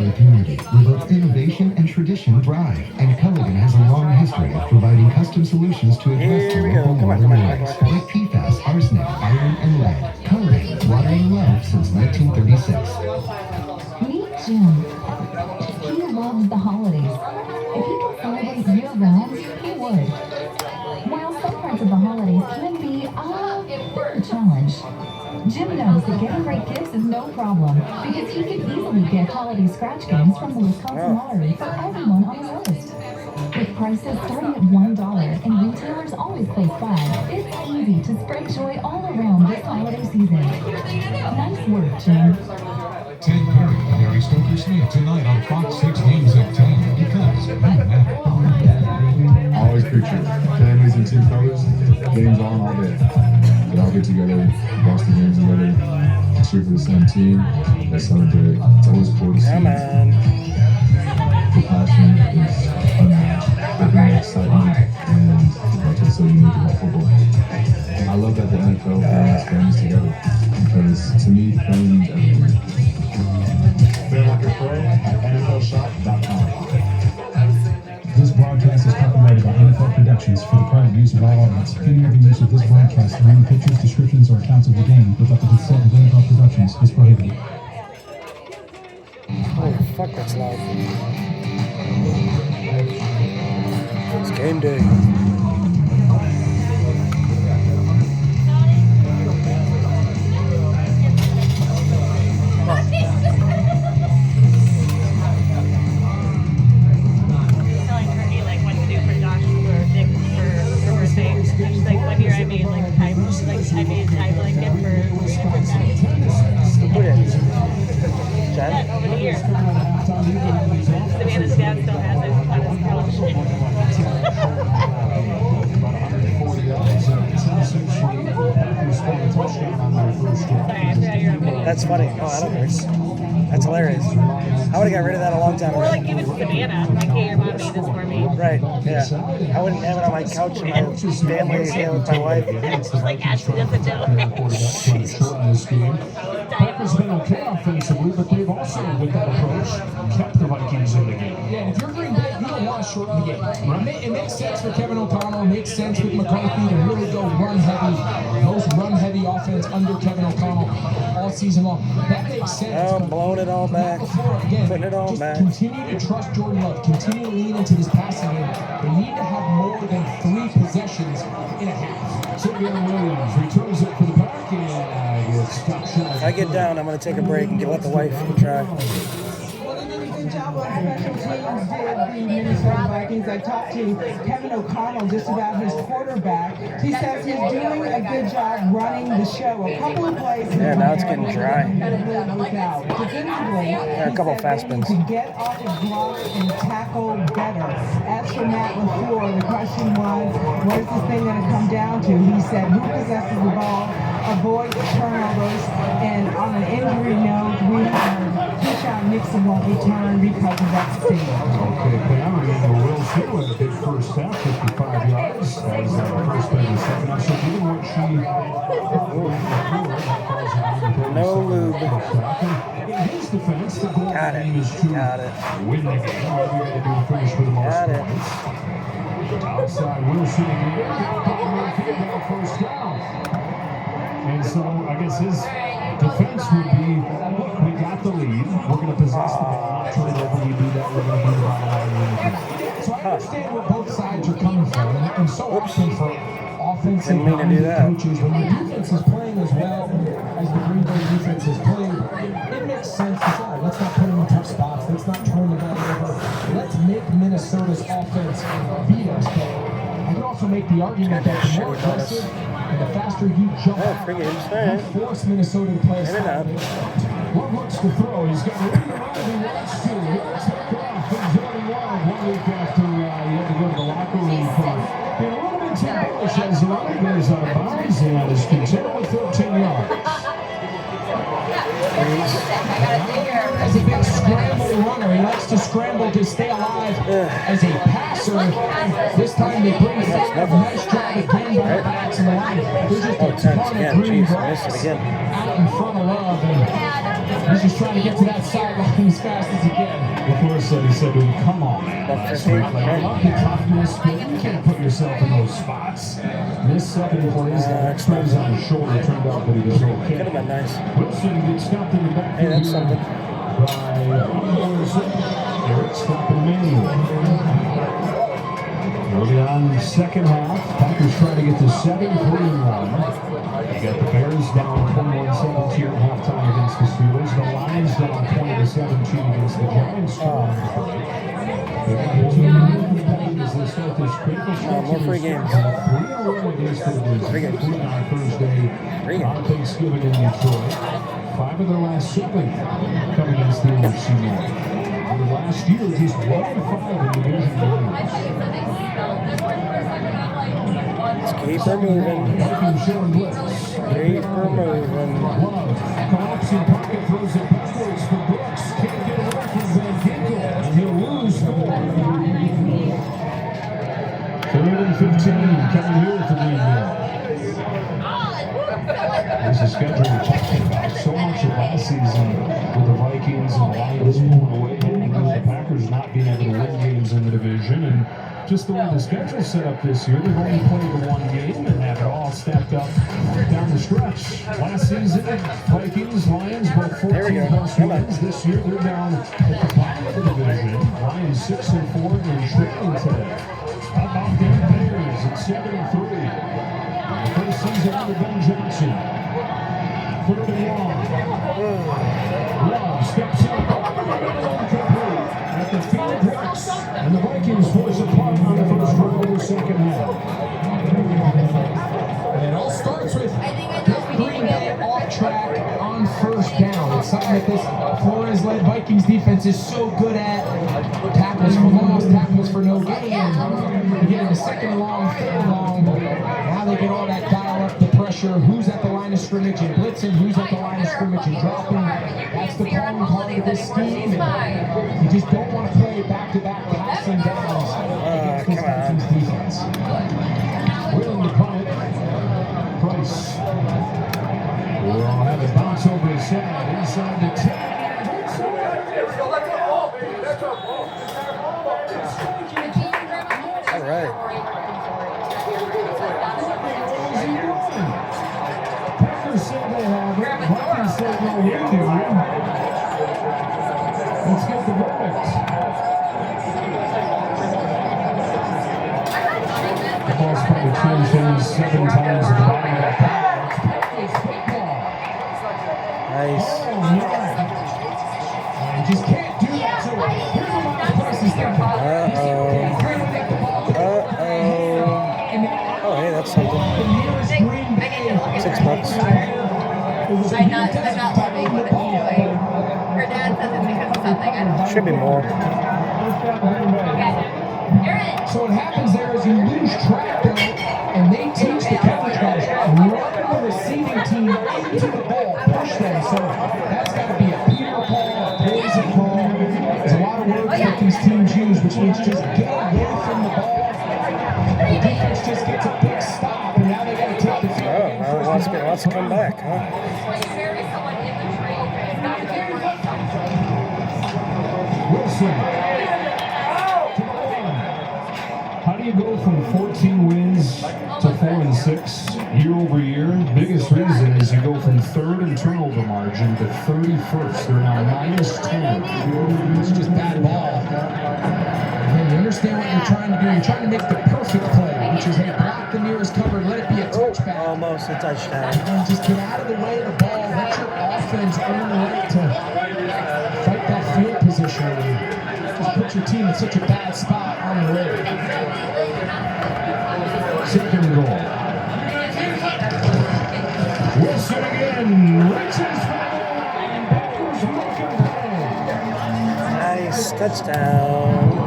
popular community where both innovation and tradition thrive. And Culligan has a long history of providing custom solutions to address the local northern noise, like PFAS, arsenic, iron, and lead. Culligan, watering love since 1936. Meet Jim. He loves the holidays. If he could celebrate year-round, he would. While some parts of the holidays can be a challenge, Jim knows that getting great gifts is no problem because he can easily get holiday scratch games from the Wisconsin Lottery for everyone on his list. With prices starting at $1 and retailers always place $5, it's easy to spread joy all around this holiday season. Nice work, Jim. Ted Perry and Mary Stoker-Smith tonight on Fox 6 News at 10 because you matter. I always picture families in team colors, games on all day. They all get together, watch the games together, cheer for the same team, they celebrate. It's always cool to see. The passion is unmatched. They bring the excitement, and that's what's so unique about football. I love that the NFL brings families together because to me, family means everything. Feel like a pro at NFLshop.com. This broadcast is copyrighted by NFL Productions for the private use of all audience. Any other use of this broadcast, any pictures, descriptions, or accounts of the game without the consent of NFL Productions is prohibited. Oh, fuck, that's loud. It's game day. Savannah's dad still has it on his couch. That's funny. Oh, that hurts. That's hilarious. I would have got rid of that a long time ago. Or like give it to Savannah. Like, hey, your mom made this for me. Right, yeah. I wouldn't have it on my couch in my family, with my wife. It's like Ashley doesn't know. Packers been okay offensively, but they've also, with that approach, kept the Vikings in the game. Yeah, and if you're Green Bay, you don't want to shorten the game. Right? It makes sense for Kevin O'Connell. It makes sense with McCarthy to really go run heavy. Those run heavy offense under Kevin O'Connell all season long. That makes sense. Oh, blowing it all back. Again, putting it all just back. Continue to trust Jordan Love. Continue to lean into this passing game. They need to have more than 3 possessions in a half. Xavier Williams returns it for the back and gets stopped short. If I get down, I'm going to take a break and let the wife try. Good job on special teams did the Minnesota Vikings. I talked to Kevin O'Connell just about his quarterback. He says he's doing a good job running the show. A couple of plays. Yeah, now it's getting dry. Defensively, a couple fast spins. To get off of blocks and tackle better. As for Matt LaFleur, the question was, what is this thing going to come down to? He said, who possesses the ball, avoid turnovers, and on an injury note, we have Keyshawn Nixon won't return because of that sting. Okay, Cameron and Will Hill in a big first half, 55 yards. As first play the second half. So given what she No lube. In his defense, the goal Got it. is to Got it. win the game. What we got to do to finish with the most Got it. points. Outside Wilson in the air. First down. And so I guess his defense would be, look, we got the lead. We're going to possess the ball. Not turn it over. We do that. We're going to be the bottom line. So I understand where both sides are coming from, and so often for offensive Didn't mean to do that. coaches, when the defense is playing as well as the Green Bay defense has played, it makes sense to say, let's not put them in tough spots. Let's not turn the ball over. Let's make Minnesota's offense beat us. But I can also make the argument that the more aggressive and the faster you jump out, you force Minnesota to play a style. One looks to throw. He's got room around. He wants to. He'll take off. And Jordan Love, 1 week after he had to go to the locker room for being a little bit too bullish as the running goes out of bounds and is content with 13 yards. As a big scramble runner, he likes to scramble to stay alive. As a passer, this time they bring it back. Nice job again by the backs and the line. There's just a ton of green grass out in front of Love, and he's just trying to get to that sideline as fast as he can. small man. About 50, Like, I right? love the toughness, but you can't put yourself in those spots. Missed second plays, the X-rays on his shoulder turned out that he was okay. Could have been nice. Wilson gets stopped in the back. Hey, that's something. By Eric stopping Manuel. Early on second half, Packers trying to get to 7-3 run. You got the Bears down 21-17 at halftime against the Steelers. The Lions down 20-17 against the Giants. More free games. 3-0 against the Free games. Blizzards on Thursday on Thanksgiving in Detroit. 5 of their last 7 come against the NFC North. The last year, just 1-5 in division games. Let's keep her moving. Keep her moving. Love, collapsing pocket, throws it backwards for Brooks. Can't get away from Van Ginkel, and he'll lose the ball. 3rd and 15, coming here at the Greenville. There's a schedule we're talking about so much of last season with the Vikings and the Lions pulling away, and the Packers not being able to win games in the division, and just the way the schedule's set up this year, they've only played the 1 game and have it all stacked up down the stretch. Last season, Vikings, Lions, both 14+ wins. This year, they're down at the bottom of the division. Lions 6-4 and trailing today. How about their Bears at 7-3? The first season under Ben Johnson. 3rd and long. Love steps up. Incomplete at the field rocks. And the Vikings force a punt on the first drive of the second half. And it all starts with Green Bay off track on first down. It's something that this Flores-led Vikings defense is so good at. Tackles for loss, tackles for no gain. You get into 2nd and long, 3rd and long. Now they get all that dial up the pressure. Who's at the line of scrimmage and blitzing? Who's at the line of scrimmage and dropping? That's the calling part of this scheme. And you just don't want to play back-to-back passing downs against this Vikings defense. Willing to punt it. Price. We'll have it bounce over his head inside the 10. All right. Packers said they have it. Vikings said no, we do. Let's get the verdict. The ball's probably changed hands 7 times in the bottom of the pack. Nice. Oh, no. You just can't do that to him. Here's what my Price is thinking. Oh, hey, that's something. $6. I'm not loving what it's doing. Her dad says it's because of something. I don't know. Should be more. You're in. So what happens there is you lose track though, and they teach the coverage guys run the receiving team into the ball, push them. So that's got to be a Peter call, a poison call. There's a lot of words that these teams use, which means just get away from the ball. The defense just gets a big stop, and now they got to take the field. Oh, wants to come back, huh? Wilson. How do you go from 14 wins to 4-6 year over year? Biggest reason is you go from 3rd in turnover margin to 31st. They're now -10. It's just bad ball. And you understand what you're trying to do. You're trying to make the perfect play, which is, hey, block the nearest cover, let it be a touchback. Almost a touchdown. And just get out of the way of the ball. Let your offense earn the right to fight that field position. And just put your team in such a bad spot on the road. 2nd and goal. Wilson again. Reaches for the line. Nice touchdown.